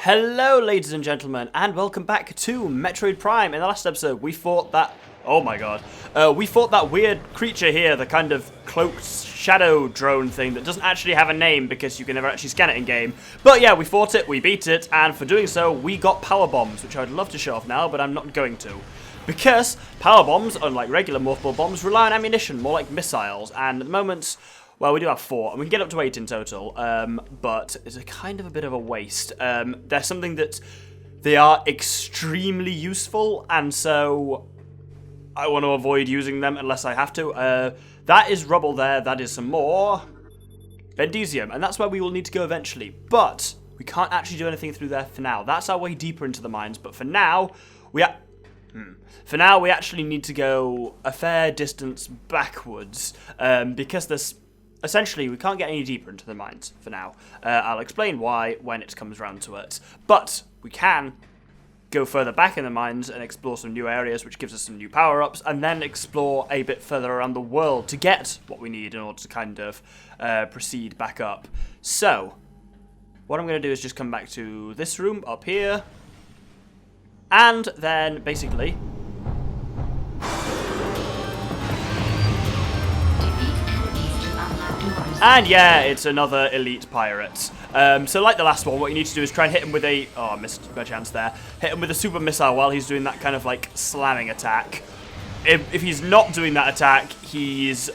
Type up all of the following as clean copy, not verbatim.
Hello, ladies and gentlemen, and welcome back to Metroid Prime. In the last episode, we fought that... Oh my god. We fought that weird creature here, the kind of cloaked shadow drone thing that doesn't actually have a name because you can never actually scan it in-game. But yeah, we fought it, we beat it, and for doing so, we got power bombs, which I'd love to show off now, but I'm not going to. Because power bombs, unlike regular morphball bombs, rely on ammunition, more like missiles, and at the moment... Well, we do have 4, and we can get up to 8 in total, but it's a kind of a bit of a waste. They're something that they are extremely useful, and so I want to avoid using them unless I have to. That is rubble there, that is some more Bendezium, and that's where we will need to go eventually, but we can't actually do anything through there for now. That's our way deeper into the mines, but for now, we actually need to go a fair distance backwards, because there's... Essentially, we can't get any deeper into the mines for now. I'll explain why when it comes round to it. But we can go further back in the mines and explore some new areas, which gives us some new power-ups, and then explore a bit further around the world to get what we need in order to kind of proceed back up. So, what I'm going to do is just come back to this room up here, and then basically... And yeah, it's another elite pirate. So like the last one, what you need to do is try and hit him with a... Oh, I missed my chance there. Hit him with a super missile while he's doing that kind of like slamming attack. If he's not doing that attack, he's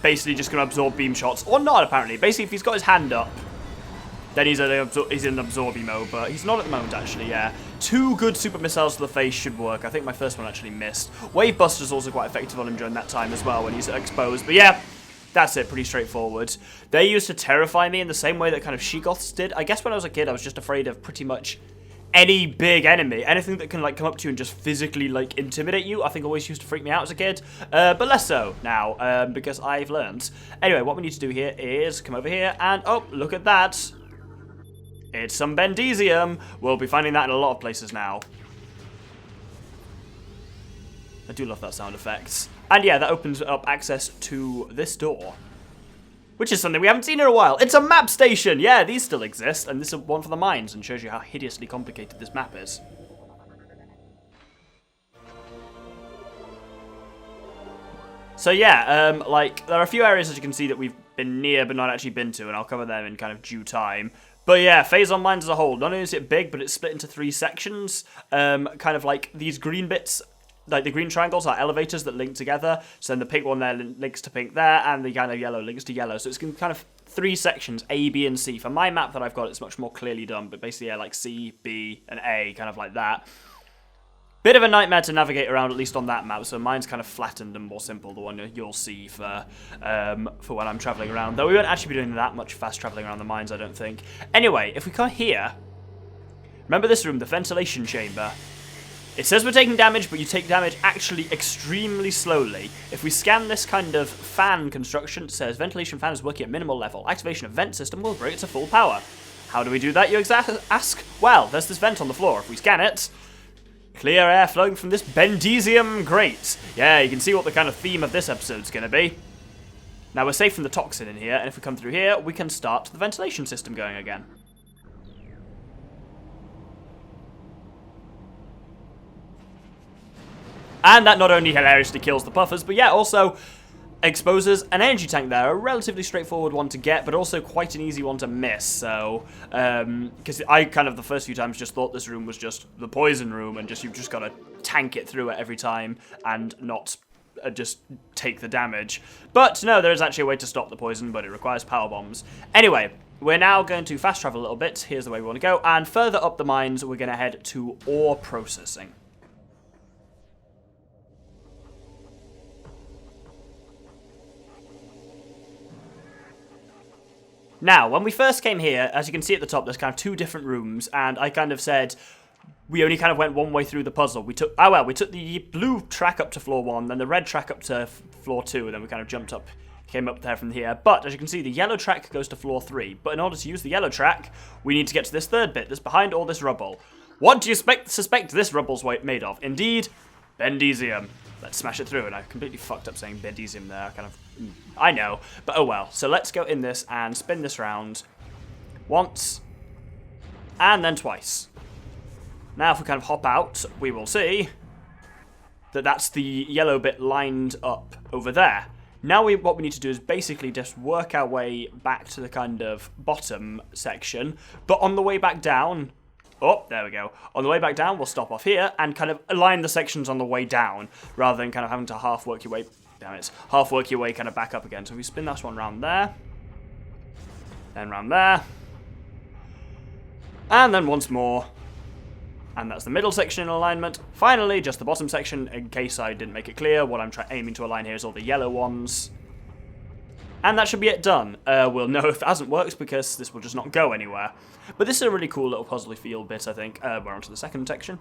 basically just going to absorb beam shots. Or not, apparently. Basically, if he's got his hand up, then he's in absorbing mode. But he's not at the moment, actually, yeah. 2 good super missiles to the face should work. I think my first one actually missed. Wave Buster's also quite effective on him during that time as well when he's exposed. But yeah... That's it, pretty straightforward. They used to terrify me in the same way that kind of Sheegoths did. I guess when I was a kid, I was just afraid of pretty much any big enemy. Anything that can like come up to you and just physically like intimidate you, I think always used to freak me out as a kid. But less so now, because I've learned. Anyway, what we need to do here is come over here and, oh, look at that. It's some Bendezium. We'll be finding that in a lot of places now. I do love that sound effect. And yeah, that opens up access to this door. Which is something we haven't seen in a while. It's a map station! Yeah, these still exist. And this is one for the mines and shows you how hideously complicated this map is. So yeah, like, there are a few areas, as you can see, that we've been near but not actually been to. And I'll cover them in kind of due time. But yeah, Phazon Mines as a whole. Not only is it big, but it's split into 3 sections. Kind of like these green bits... Like the green triangles are elevators that link together, so then the pink one there links to pink there, and the kind of yellow links to yellow. So it's kind of 3 sections, A, B, and C. For my map that I've got, it's much more clearly done, but basically, yeah, like C, B, and A, kind of like that. Bit of a nightmare to navigate around, at least on that map, so mine's kind of flattened and more simple, the one you'll see for when I'm travelling around. Though we won't actually be doing that much fast travelling around the mines, I don't think. Anyway, if we come here, remember this room, the ventilation chamber. It says we're taking damage, but you take damage actually extremely slowly. If we scan this kind of fan construction, it says ventilation fan is working at minimal level. Activation of vent system will bring it to full power. How do we do that, you ask? Well, there's this vent on the floor. If we scan it, clear air flowing from this Bendezium grate. Yeah, you can see what the kind of theme of this episode's going to be. Now, we're safe from the toxin in here, and if we come through here, we can start the ventilation system going again. And that not only hilariously kills the puffers, but yeah, also exposes an energy tank there. A relatively straightforward one to get, but also quite an easy one to miss. So, because I kind of the first few times just thought this room was just the poison room, and you've just got to tank it through it every time and not just take the damage. But no, there is actually a way to stop the poison, but it requires power bombs. Anyway, we're now going to fast travel a little bit. Here's the way we want to go. And further up the mines, we're going to head to ore processing. Now, when we first came here, as you can see at the top, there's kind of 2 different rooms, and I kind of said we only kind of went one way through the puzzle. We took the blue track up to floor 1, then the red track up to floor 2, and then we kind of jumped up, came up there from here. But, as you can see, the yellow track goes to floor 3. But in order to use the yellow track, we need to get to this 3rd bit that's behind all this rubble. What do you suspect this rubble's made of? Indeed, Bendezium. Let's smash it through, and I completely fucked up saying Bendezium there. I know, but oh well. So let's go in this and spin this round once, and then twice. Now if we kind of hop out, we will see that that's the yellow bit lined up over there. Now what we need to do is basically just work our way back to the kind of bottom section, but on the way back down, oh, there we go. On the way back down, we'll stop off here and kind of align the sections on the way down, rather than kind of having to half work your way kind of back up again. So if we spin this one round there, then round there, and then once more. And that's the middle section in alignment. Finally, just the bottom section, in case I didn't make it clear. What I'm aiming to align here is all the yellow ones. And that should be it done. We'll know if it hasn't worked because this will just not go anywhere. But this is a really cool little puzzly feel bit, I think. We're on to the second section.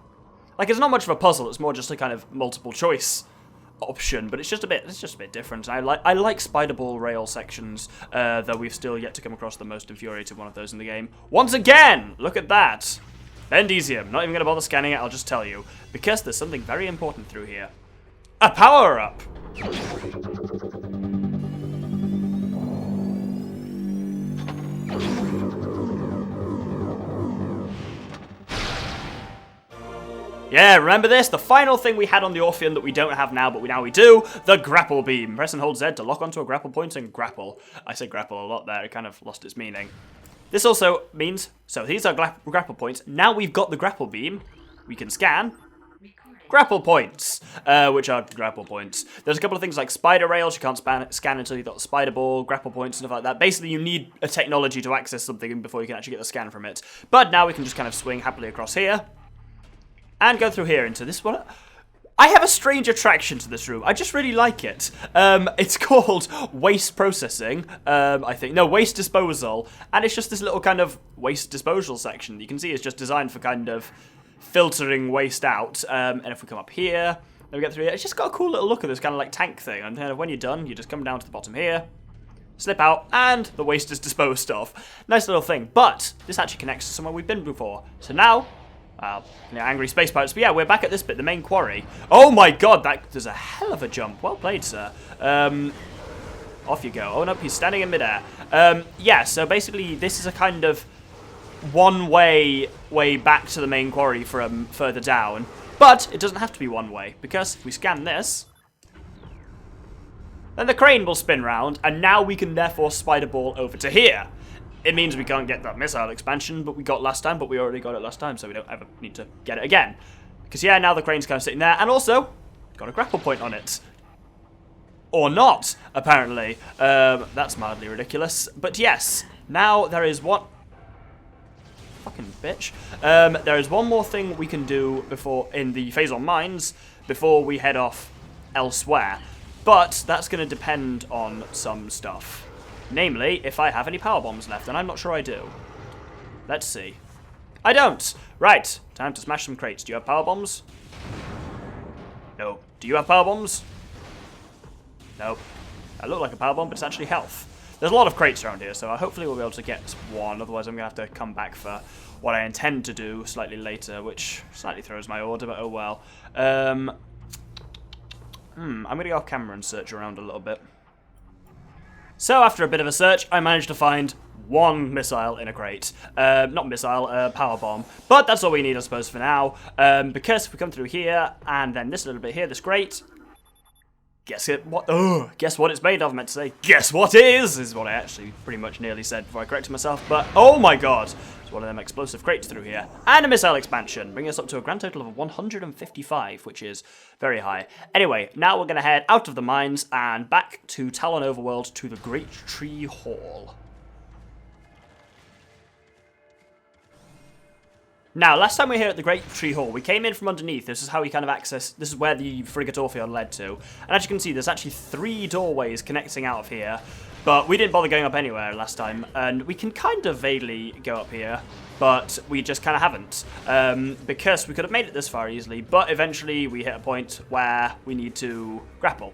Like, it's not much of a puzzle, it's more just a kind of multiple choice option, but it's just a bit different. I like spider ball rail sections, though we've still yet to come across the most infuriating one of those in the game. Once again, look at that! Bendezium. Not even going to bother scanning it, I'll just tell you. Because there's something very important through here. A power-up! Yeah, remember this? The final thing we had on the Orpheon that we don't have now, but now we do, the grapple beam. Press and hold Z to lock onto a grapple point and grapple. I said grapple a lot there, it kind of lost its meaning. This also means, so these are grapple points. Now we've got the grapple beam, we can scan grapple points, which are grapple points. There's a couple of things like spider rails, you can't scan until you've got the spider ball, grapple points, and stuff like that. Basically, you need a technology to access something before you can actually get the scan from it. But now we can just kind of swing happily across here, and go through here into this one. I have a strange attraction to this room. I just really like it. It's called waste processing, I think. No, waste disposal. And it's just this little kind of waste disposal section. You can see it's just designed for kind of filtering waste out. And if we come up here, then we get through here. It's just got a cool little look at this kind of like tank thing. And kind of when you're done, you just come down to the bottom here, slip out, and the waste is disposed of. Nice little thing. But this actually connects to somewhere we've been before. So now, angry space pirates. But yeah, we're back at this bit, the main quarry. Oh my god, there's a hell of a jump. Well played, sir. Off you go. Oh no, he's standing in midair. Yeah, so basically this is a kind of one-way back to the main quarry from further down. But it doesn't have to be one way, because if we scan this, then the crane will spin round, and now we can therefore spider ball over to here. It means we can't get that missile expansion but we got last time, but we already got it last time, so we don't ever need to get it again. Because yeah, now the crane's kind of sitting there, and also, got a grapple point on it. Or not, apparently. That's mildly ridiculous. But yes, now there is one... Fucking bitch. There is one more thing we can do in the Phazon Mines before we head off elsewhere. But that's going to depend on some stuff. Namely, if I have any power bombs left, and I'm not sure I do. Let's see. I don't! Right, time to smash some crates. Do you have power bombs? No. Do you have power bombs? No. I look like a power bomb, but it's actually health. There's a lot of crates around here, so hopefully we'll be able to get one, otherwise I'm going to have to come back for what I intend to do slightly later, which slightly throws my order, but oh well. I'm going to go off camera and search around a little bit. So after a bit of a search, I managed to find one missile in a crate. Not missile, power bomb. But that's all we need, I suppose, for now. Because if we come through here, and then this little bit here, this crate, guess what it's made of, I meant to say. Guess what is what I actually pretty much nearly said before I corrected myself. But, oh my god, it's one of them explosive crates through here. And a missile expansion, bringing us up to a grand total of 155, which is very high. Anyway, now we're going to head out of the mines and back to Talon Overworld to the Great Tree Hall. Now, last time we were here at the Great Tree Hall, we came in from underneath. This is how we kind of access... This is where the Frigate Orpheon led to. And as you can see, there's actually 3 doorways connecting out of here. But we didn't bother going up anywhere last time. And we can kind of vaguely go up here, but we just kind of haven't. Because we could have made it this far easily, but eventually we hit a point where we need to grapple.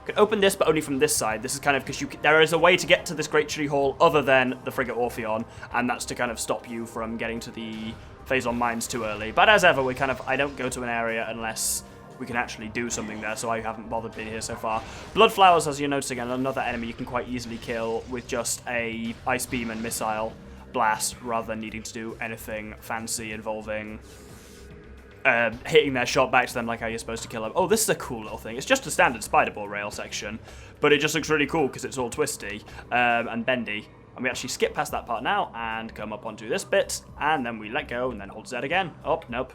Can open this, but only from this side. This is kind of because there is a way to get to this Great Tree Hall other than the Frigate Orpheon, and that's to kind of stop you from getting to the Phazon Mines too early. But as ever, I don't go to an area unless we can actually do something there, so I haven't bothered being here so far. Blood Flowers, as you're noticing, are another enemy you can quite easily kill with just a Ice Beam and Missile. blast rather than needing to do anything fancy involving hitting their shot back to them like how you're supposed to kill them. Oh, this is a cool little thing. It's just a standard spider ball rail section, but it just looks really cool because it's all twisty and bendy. And we actually skip past that part now and come up onto this bit, and then we let go and then hold Z again. Oh, nope.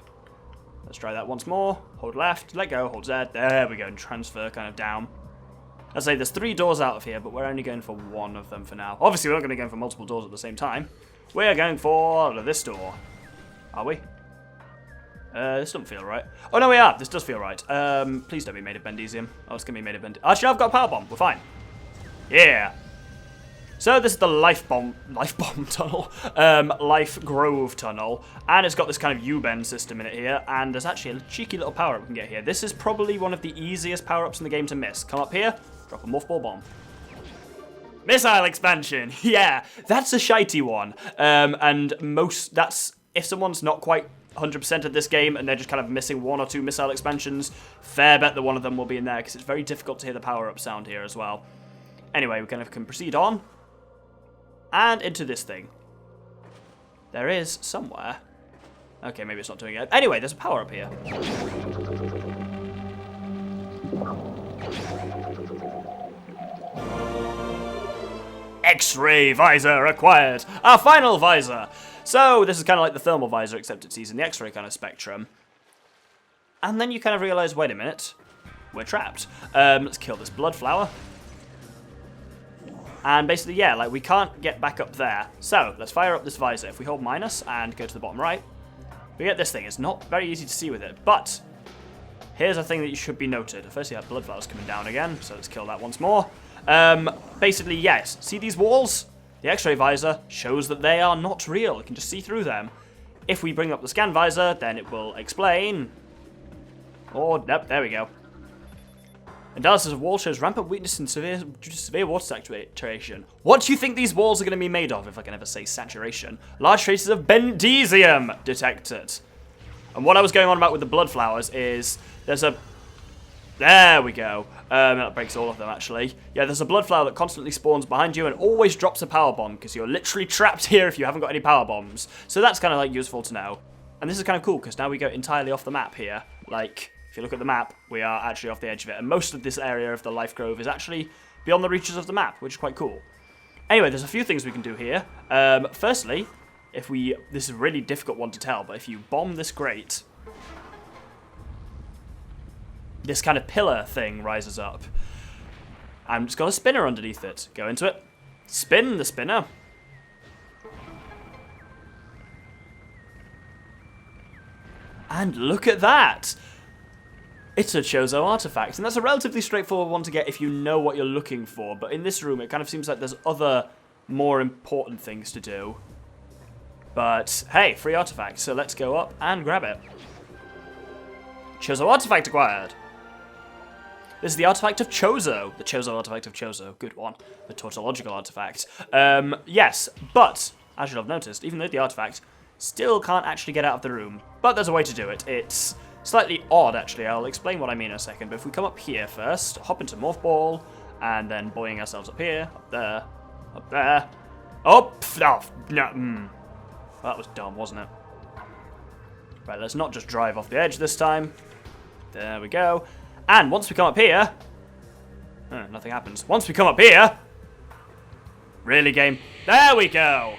Let's try that once more. Hold left, let go, hold Z. There we go, and transfer kind of down. I'd say there's 3 doors out of here, but we're only going for one of them for now. Obviously, we're not going to go for multiple doors at the same time. We're going for this door. Are we? This doesn't feel right. Oh, no, we are. This does feel right. Please don't be made of Bendezium. Oh, it's going to be made of Bendezium. Actually, I've got a power bomb. We're fine. Yeah. So this is the life bomb tunnel, life grove tunnel, and it's got this kind of U-bend system in it here, and there's actually a cheeky little power-up we can get here. This is probably one of the easiest power-ups in the game to miss. Come up here, drop a morph ball bomb. Missile expansion, yeah, that's a shitey one, and that's, if someone's not quite 100% of this game and they're just kind of missing 1 or 2 missile expansions, fair bet that one of them will be in there, because it's very difficult to hear the power-up sound here as well. Anyway, we kind of can proceed on. And into this thing. There is somewhere. Okay, maybe it's not doing it. Anyway, there's a power up here. X-ray visor acquired. Our final visor. So this is kind of like the thermal visor, except it's using the X-ray kind of spectrum. And then you kind of realize, wait a minute, we're trapped. Let's kill this blood flower. And basically, yeah, like we can't get back up there. So let's fire up this visor. If we hold minus and go to the bottom right, we get this thing. It's not very easy to see with it, but here's a thing that you should be noted. Firstly, that blood flower's coming down again, so let's kill that once more. Basically, yes, see these walls? The X-ray visor shows that they are not real. You can just see through them. If we bring up the scan visor, then it will explain. Oh, nope, there we go. Analysis of wall shows rampant weakness and severe water saturation. What do you think these walls are going to be made of, if I can ever say saturation? Large traces of Bendezium detected. And what I was going on about with the blood flowers is there's a... There we go. That breaks all of them, actually. Yeah, there's a blood flower that constantly spawns behind you and always drops a power bomb, because you're literally trapped here if you haven't got any power bombs. So that's kind of like useful to know. And this is kind of cool, because now we go entirely off the map here. Like... If you look at the map, we are actually off the edge of it, and most of this area of the Life Grove is actually beyond the reaches of the map, which is quite cool. Anyway, there's a few things we can do here. Firstly, this is a really difficult one to tell, but if you bomb this grate, this kind of pillar thing rises up. And it's got a spinner underneath it. Go into it. Spin the spinner. And look at that! It's a Chozo artifact, and that's a relatively straightforward one to get if you know what you're looking for, but in this room it kind of seems like there's other, more important things to do. But, hey, free artifact, so let's go up and grab it. Chozo artifact acquired! This is the artifact of Chozo. The Chozo artifact of Chozo, good one. The tautological artifact. Yes, but, as you'll have noticed, even though the artifact still can't actually get out of the room, but there's a way to do it. It's slightly odd, actually. I'll explain what I mean in a second. But if we come up here first, hop into Morph Ball, and then buoying ourselves up here, up there, up there. Oh, no, well, that was dumb, wasn't it? Right, let's not just drive off the edge this time. There we go. And once we come up here, nothing happens. Once we come up here, really, game? There we go.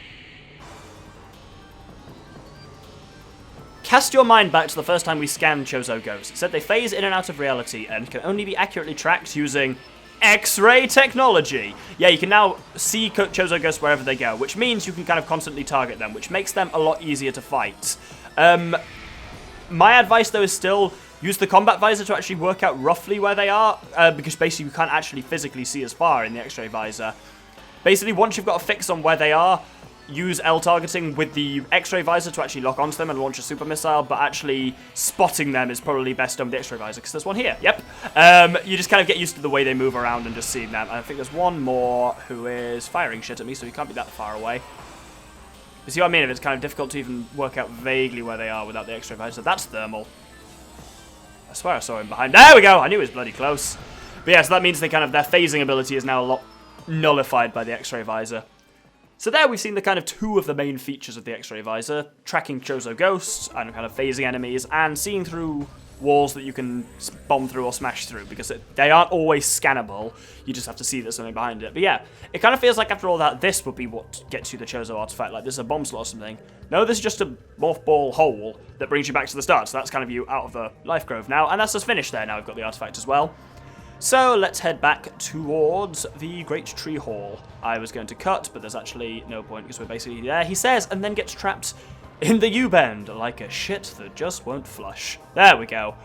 Cast your mind back to the first time we scanned Chozo ghosts. It said they phase in and out of reality and can only be accurately tracked using X-ray technology. Yeah, you can now see Chozo ghosts wherever they go, which means you can kind of constantly target them, which makes them a lot easier to fight. My advice, though, is still use the combat visor to actually work out roughly where they are, because basically you can't actually physically see as far in the X-ray visor. Basically, once you've got a fix on where they are, use L targeting with the X-ray visor to actually lock onto them and launch a super missile, but actually spotting them is probably best done with the X-ray visor, because there's one here. Yep. You just kind of get used to the way they move around and just seeing them. I think there's one more who is firing shit at me, so he can't be that far away. You see what I mean? If it's kind of difficult to even work out vaguely where they are without the X-ray visor. That's thermal. I swear I saw him behind. There we go! I knew he was bloody close. But yeah, so that means their phasing ability is now a lot nullified by the X-ray visor. So there we've seen the kind of two of the main features of the X-ray visor, tracking Chozo ghosts and kind of phasing enemies, and seeing through walls that you can bomb through or smash through, because they aren't always scannable. You just have to see there's something behind it. But yeah, it kind of feels like after all that, this would be what gets you the Chozo artifact, like this is a bomb slot or something. No, this is just a morph ball hole that brings you back to the start, so that's kind of you out of the life grove now, and that's us finished there. Now we've got the artifact as well. So let's head back towards the Great Tree Hall. I was going to cut, but there's actually no point because we're basically there, he says, and then gets trapped in the U-bend like a shit that just won't flush. There we go.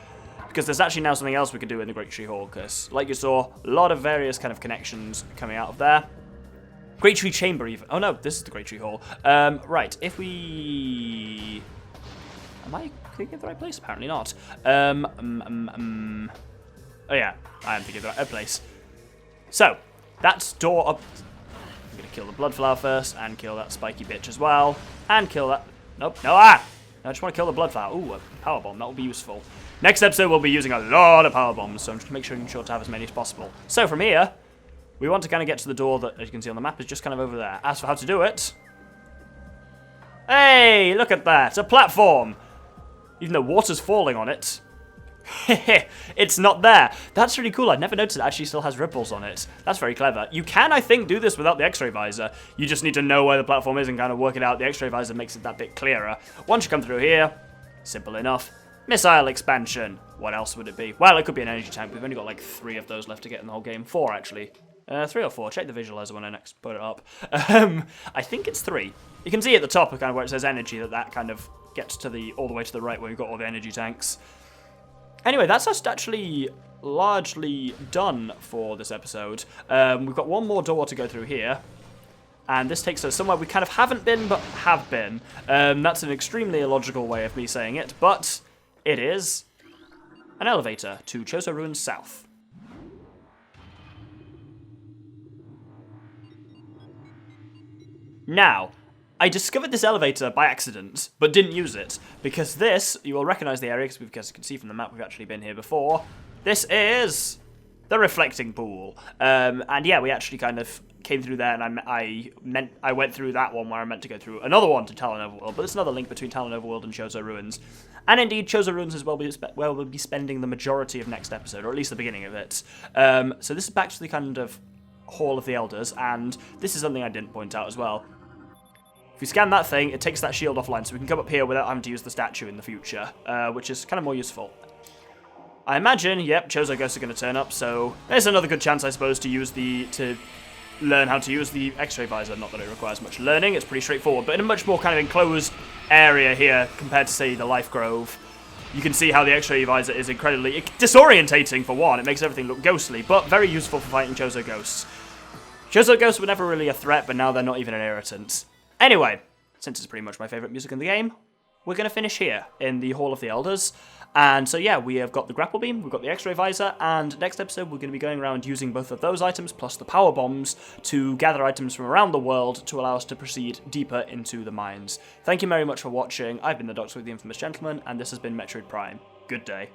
Because there's actually now something else we can do in the Great Tree Hall, because, like you saw, a lot of various kind of connections coming out of there. Great Tree Chamber, even. Oh no, this is the Great Tree Hall. Right, if we... Am I thinking of the right place? Apparently not. Oh yeah, I am thinking of the right place. So, that's door up. I'm going to kill the Bloodflower first, and kill that spiky bitch as well. And kill that... Nope, no, I just want to kill the Bloodflower. Ooh, a power bomb, that will be useful. Next episode, we'll be using a lot of power bombs, so I'm just going to make sure to have as many as possible. So, from here, we want to kind of get to the door that, as you can see on the map, is just kind of over there. As for how to do it... Hey, look at that, a platform! Even though water's falling on it... It's not there. That's really cool. I'd never noticed it actually still has ripples on it. That's very clever. You can, I think, do this without the X-ray visor. You just need to know where the platform is and kind of work it out. The X-ray visor makes it that bit clearer. Once you come through here, simple enough. Missile expansion. What else would it be? Well, it could be an energy tank. We've only got like 3 of those left to get in the whole game. 4, actually. 3 or 4. Check the visualizer when I next put it up. I think it's 3. You can see at the top, kind of where it says energy, that kind of gets to all the way to the right where we've got all the energy tanks. Anyway, that's us actually largely done for this episode. We've got one more door to go through here. And this takes us somewhere we kind of haven't been, but have been. That's an extremely illogical way of me saying it, but it is an elevator to Chozo Ruins South. Now, I discovered this elevator by accident, but didn't use it, because this, you will recognise the area, because you can see from the map we've actually been here before. This is the reflecting pool. And yeah, we actually kind of came through there, and I went through that one where I meant to go through another one to Talon Overworld, but there's another link between Talon Overworld and Chozo Ruins. And indeed, Chozo Ruins is where we'll be spending the majority of next episode, or at least the beginning of it. So this is back to the kind of Hall of the Elders, and this is something I didn't point out as well. If you scan that thing, it takes that shield offline, so we can come up here without having to use the statue in the future, which is kind of more useful. I imagine, yep, Chozo Ghosts are going to turn up, so there's another good chance, I suppose, to learn how to use the X-ray visor. Not that it requires much learning, it's pretty straightforward, but in a much more kind of enclosed area here compared to, say, the Life Grove. You can see how the X-ray visor is incredibly disorientating, for one. It makes everything look ghostly, but very useful for fighting Chozo Ghosts. Chozo Ghosts were never really a threat, but now they're not even an irritant. Anyway, since it's pretty much my favourite music in the game, we're going to finish here in the Hall of the Elders. And so yeah, we have got the grapple beam, we've got the X-ray visor, and next episode we're going to be going around using both of those items plus the power bombs to gather items from around the world to allow us to proceed deeper into the mines. Thank you very much for watching. I've been the Doctor with the Infamous Gentleman, and this has been Metroid Prime. Good day.